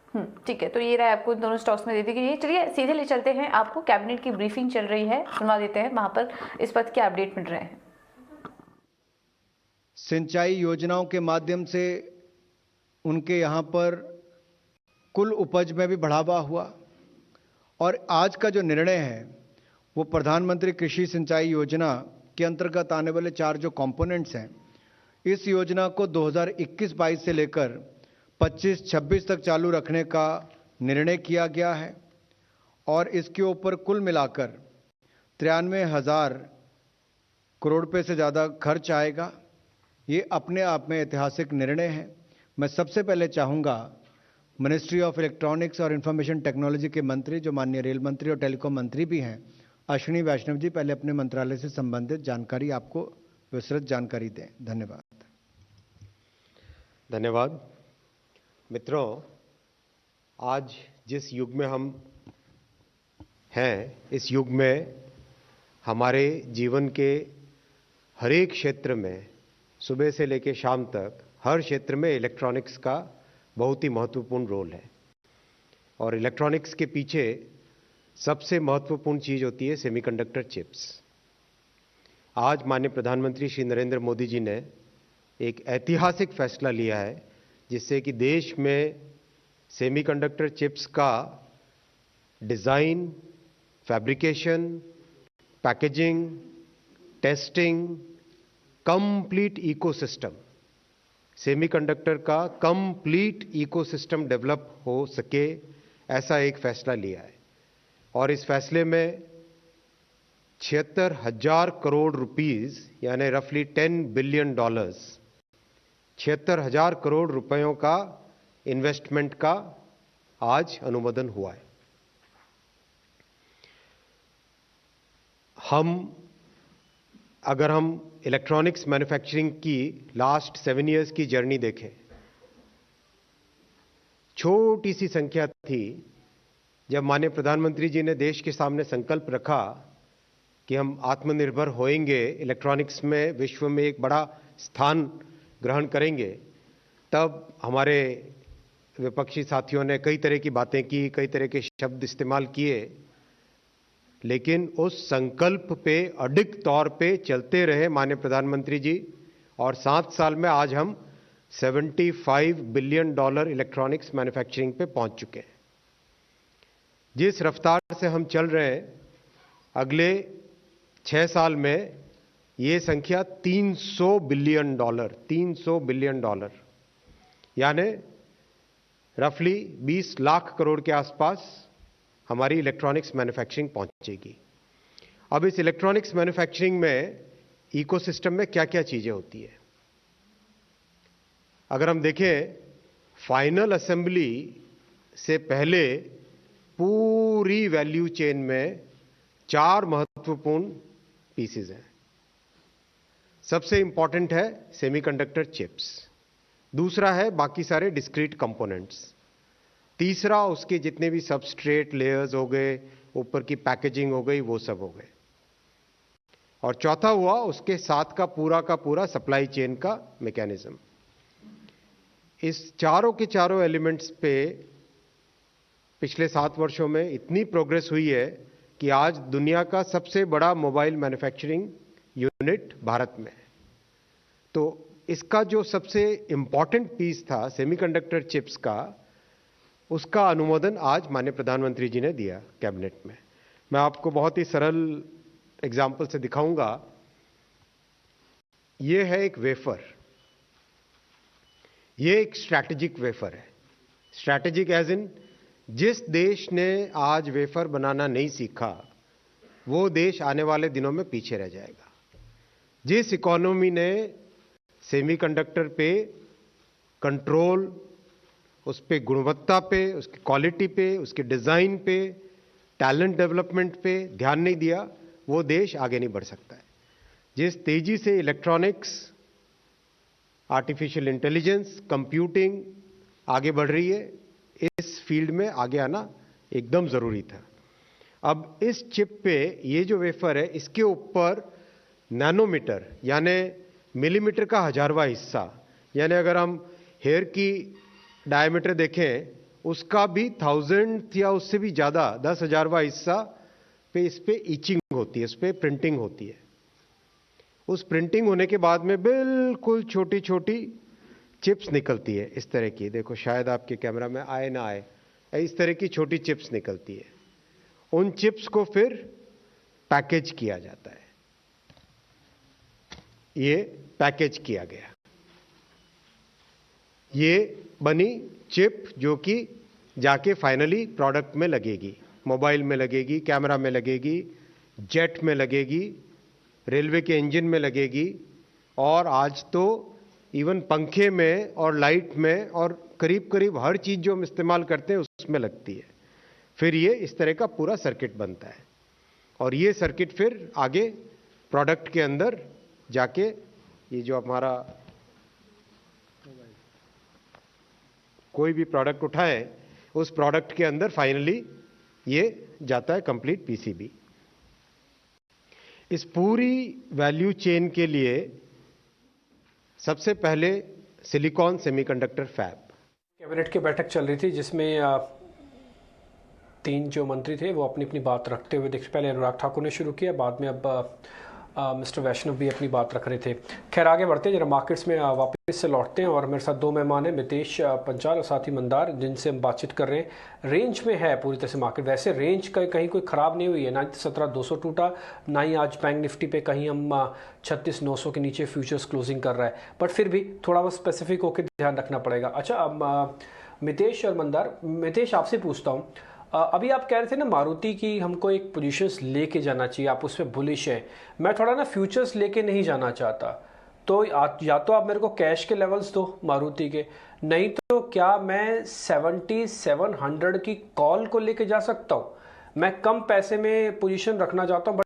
ठीक है, तो ये राय आपको दोनों स्टॉक्स में दे दी गई है। चलिए सीधे ले चलते हैं, आपको कैबिनेट की ब्रीफिंग चल रही है, सुनवा देते हैं वहां पर इस वक्त क्या अपडेट मिल रहे हैं। सिंचाई योजनाओं के माध्यम से उनके यहां पर कुल उपज में भी बढ़ावा हुआ और आज का जो निर्णय है वो प्रधानमंत्री कृषि सिंचाई योजना के अंतर्गत आने वाले 4 जो कंपोनेंट्स हैं, इस योजना को 2021-22 से लेकर 25-26 तक चालू रखने का निर्णय किया गया है और इसके ऊपर कुल मिलाकर 93,000 करोड़ रुपए से ज़्यादा खर्च आएगा। ये अपने आप में ऐतिहासिक निर्णय है। मैं सबसे पहले चाहूँगा मिनिस्ट्री ऑफ इलेक्ट्रॉनिक्स और इंफॉर्मेशन टेक्नोलॉजी के मंत्री, जो माननीय रेल मंत्री और टेलीकॉम मंत्री भी हैं, अश्विनी वैष्णव जी, पहले अपने मंत्रालय से संबंधित जानकारी आपको विस्तृत जानकारी दें। धन्यवाद। धन्यवाद। मित्रों, आज जिस युग में हम हैं, इस युग में हमारे जीवन के हर एक क्षेत्र में, सुबह से लेकर शाम तक, हर क्षेत्र में इलेक्ट्रॉनिक्स का बहुत ही महत्वपूर्ण रोल है। और इलेक्ट्रॉनिक्स के पीछे सबसे महत्वपूर्ण चीज होती है सेमीकंडक्टर चिप्स। आज माननीय प्रधानमंत्री श्री नरेंद्र मोदी जी ने एक ऐतिहासिक फैसला लिया है जिससे कि देश में सेमीकंडक्टर चिप्स का design, fabrication, packaging, testing, complete ecosystem, semiconductor का कंप्लीट इकोसिस्टम डेवलप हो सके, ऐसा एक फैसला लिया है। और इस फैसले में 76,000 करोड़ रुपीस यानी रफली $10 बिलियन, 76,000 करोड़ रुपयों का इन्वेस्टमेंट का आज अनुमोदन हुआ है। अगर हम इलेक्ट्रॉनिक्स मैन्युफैक्चरिंग की लास्ट 7 इयर्स की जर्नी देखें, छोटी सी संख्या थी जब माननीय प्रधानमंत्री जी ने देश के सामने संकल्प रखा कि हम आत्मनिर्भर होएंगे, इलेक्ट्रॉनिक्स में विश्व में एक बड़ा स्थान ग्रहण करेंगे। तब हमारे विपक्षी साथियों ने कई तरह की बातें की, कई तरह के शब्द इस्तेमाल किए, लेकिन उस संकल्प पे अडिग तौर पे चलते रहे माननीय प्रधानमंत्री जी, और 7 साल में आज हम $75 बिलियन इलेक्ट्रॉनिक्स मैन्युफैक्चरिंग पे पहुंच चुके हैं। जिस रफ्तार से हम चल रहे हैं, अगले 6 साल में ये संख्या $300 बिलियन, $300 बिलियन यानी रफली 20 लाख करोड़ के आसपास हमारी इलेक्ट्रॉनिक्स मैन्युफैक्चरिंग पहुंचेगी। अब इस इलेक्ट्रॉनिक्स मैन्युफैक्चरिंग में इकोसिस्टम में क्या क्या चीजें होती है, अगर हम देखें, फाइनल असेंबली से पहले पूरी वैल्यू चेन में 4 महत्वपूर्ण पीसेस हैं। सबसे इंपॉर्टेंट है सेमीकंडक्टर चिप्स, दूसरा है बाकी सारे डिस्क्रीट कंपोनेंट्स, तीसरा उसके जितने भी सबस्ट्रेट लेयर्स हो गए, ऊपर की पैकेजिंग हो गई, वो सब हो गए, और चौथा हुआ उसके साथ का पूरा सप्लाई चेन का मैकेनिज्म। इस चारों के चारों एलिमेंट्स पे पिछले 7 वर्षों में इतनी प्रोग्रेस हुई है कि आज दुनिया का सबसे बड़ा मोबाइल मैन्युफैक्चरिंग यूनिट भारत में है। तो इसका जो सबसे इंपॉर्टेंट पीस था सेमीकंडक्टर चिप्स का, उसका अनुमोदन आज माननीय प्रधानमंत्री जी ने दिया कैबिनेट में। मैं आपको बहुत ही सरल एग्जाम्पल से दिखाऊंगा। ये है एक वेफर, ये एक स्ट्रैटेजिक वेफर है। स्ट्रैटेजिक एज इन, जिस देश ने आज वेफर बनाना नहीं सीखा वो देश आने वाले दिनों में पीछे रह जाएगा। जिस इकोनॉमी ने सेमीकंडक्टर पे कंट्रोल, उस पे गुणवत्ता पे, उसकी क्वालिटी पे, उसके डिजाइन पे, टैलेंट डेवलपमेंट पे ध्यान नहीं दिया, वो देश आगे नहीं बढ़ सकता है। जिस तेजी से इलेक्ट्रॉनिक्स, आर्टिफिशियल इंटेलिजेंस, कंप्यूटिंग आगे बढ़ रही है, इस फील्ड में आगे आना एकदम जरूरी था। अब इस चिप पे ये जो वेफर है, इसके ऊपर नैनोमीटर यानी मिलीमीटर का 1000वां हिस्सा, यानी अगर हम हेयर की डायमीटर देखें उसका भी 1000 या उससे भी ज्यादा 10,000वां हिस्सा पे इस पे इचिंग होती है, इस पे प्रिंटिंग होती है। उस प्रिंटिंग होने के बाद में बिल्कुल छोटी छोटी चिप्स निकलती है इस तरह की, देखो शायद आपके कैमरा में आए ना आए, इस तरह की छोटी चिप्स निकलती है। उन चिप्स को फिर पैकेज किया जाता है। ये पैकेज किया गया, ये बनी चिप जो कि जाके फाइनली प्रोडक्ट में लगेगी, मोबाइल में लगेगी, कैमरा में लगेगी, जेट में लगेगी, रेलवे के इंजन में लगेगी, और आज तो इवन पंखे में और लाइट में और करीब करीब हर चीज जो हम इस्तेमाल करते हैं उसमें लगती है। फिर ये इस तरह का पूरा सर्किट बनता है, और ये सर्किट फिर आगे प्रोडक्ट के अंदर जाके, ये जो हमारा कोई भी प्रोडक्ट उठाए उस प्रोडक्ट के अंदर फाइनली ये जाता है कंप्लीट पीसीबी। इस पूरी वैल्यू चेन के लिए सबसे पहले सिलिकॉन सेमीकंडक्टर फैब। कैबिनेट की बैठक चल रही थी जिसमें 3 जो मंत्री थे वो अपनी अपनी बात रखते हुए देखिए, पहले अनुराग ठाकुर ने शुरू किया, बाद में अब मिस्टर वैष्णव भी अपनी बात रख रहे थे। खैर आगे बढ़ते हैं, जरा मार्केट्स में वापस से लौटते हैं, और मेरे साथ 2 मेहमान हैं, मितेश पंचाल और साथी मंदार, जिनसे हम बातचीत कर रहे हैं। रेंज में है पूरी तरह से मार्केट, वैसे रेंज कहीं कोई ख़राब नहीं हुई है, ना 17,200 टूटा, ना ही आज बैंक निफ्टी पे कहीं हम 36,900 के नीचे फ्यूचर्स क्लोजिंग कर रहा है, बट फिर भी थोड़ा बहुत स्पेसिफिक होकर ध्यान रखना पड़ेगा। अच्छा, अब मितेश और मंदार, मितेश आपसे पूछता हूँ, अभी आप कह रहे थे ना मारुति की हमको एक पोजीशंस लेके जाना चाहिए, आप उसमें बुलिश हैं। मैं थोड़ा ना फ्यूचर्स लेके नहीं जाना चाहता, तो या तो आप मेरे को कैश के लेवल्स दो मारुति के, नहीं तो क्या मैं 7700 की कॉल को लेके जा सकता हूँ। मैं कम पैसे में पोजीशन रखना चाहता हूँ,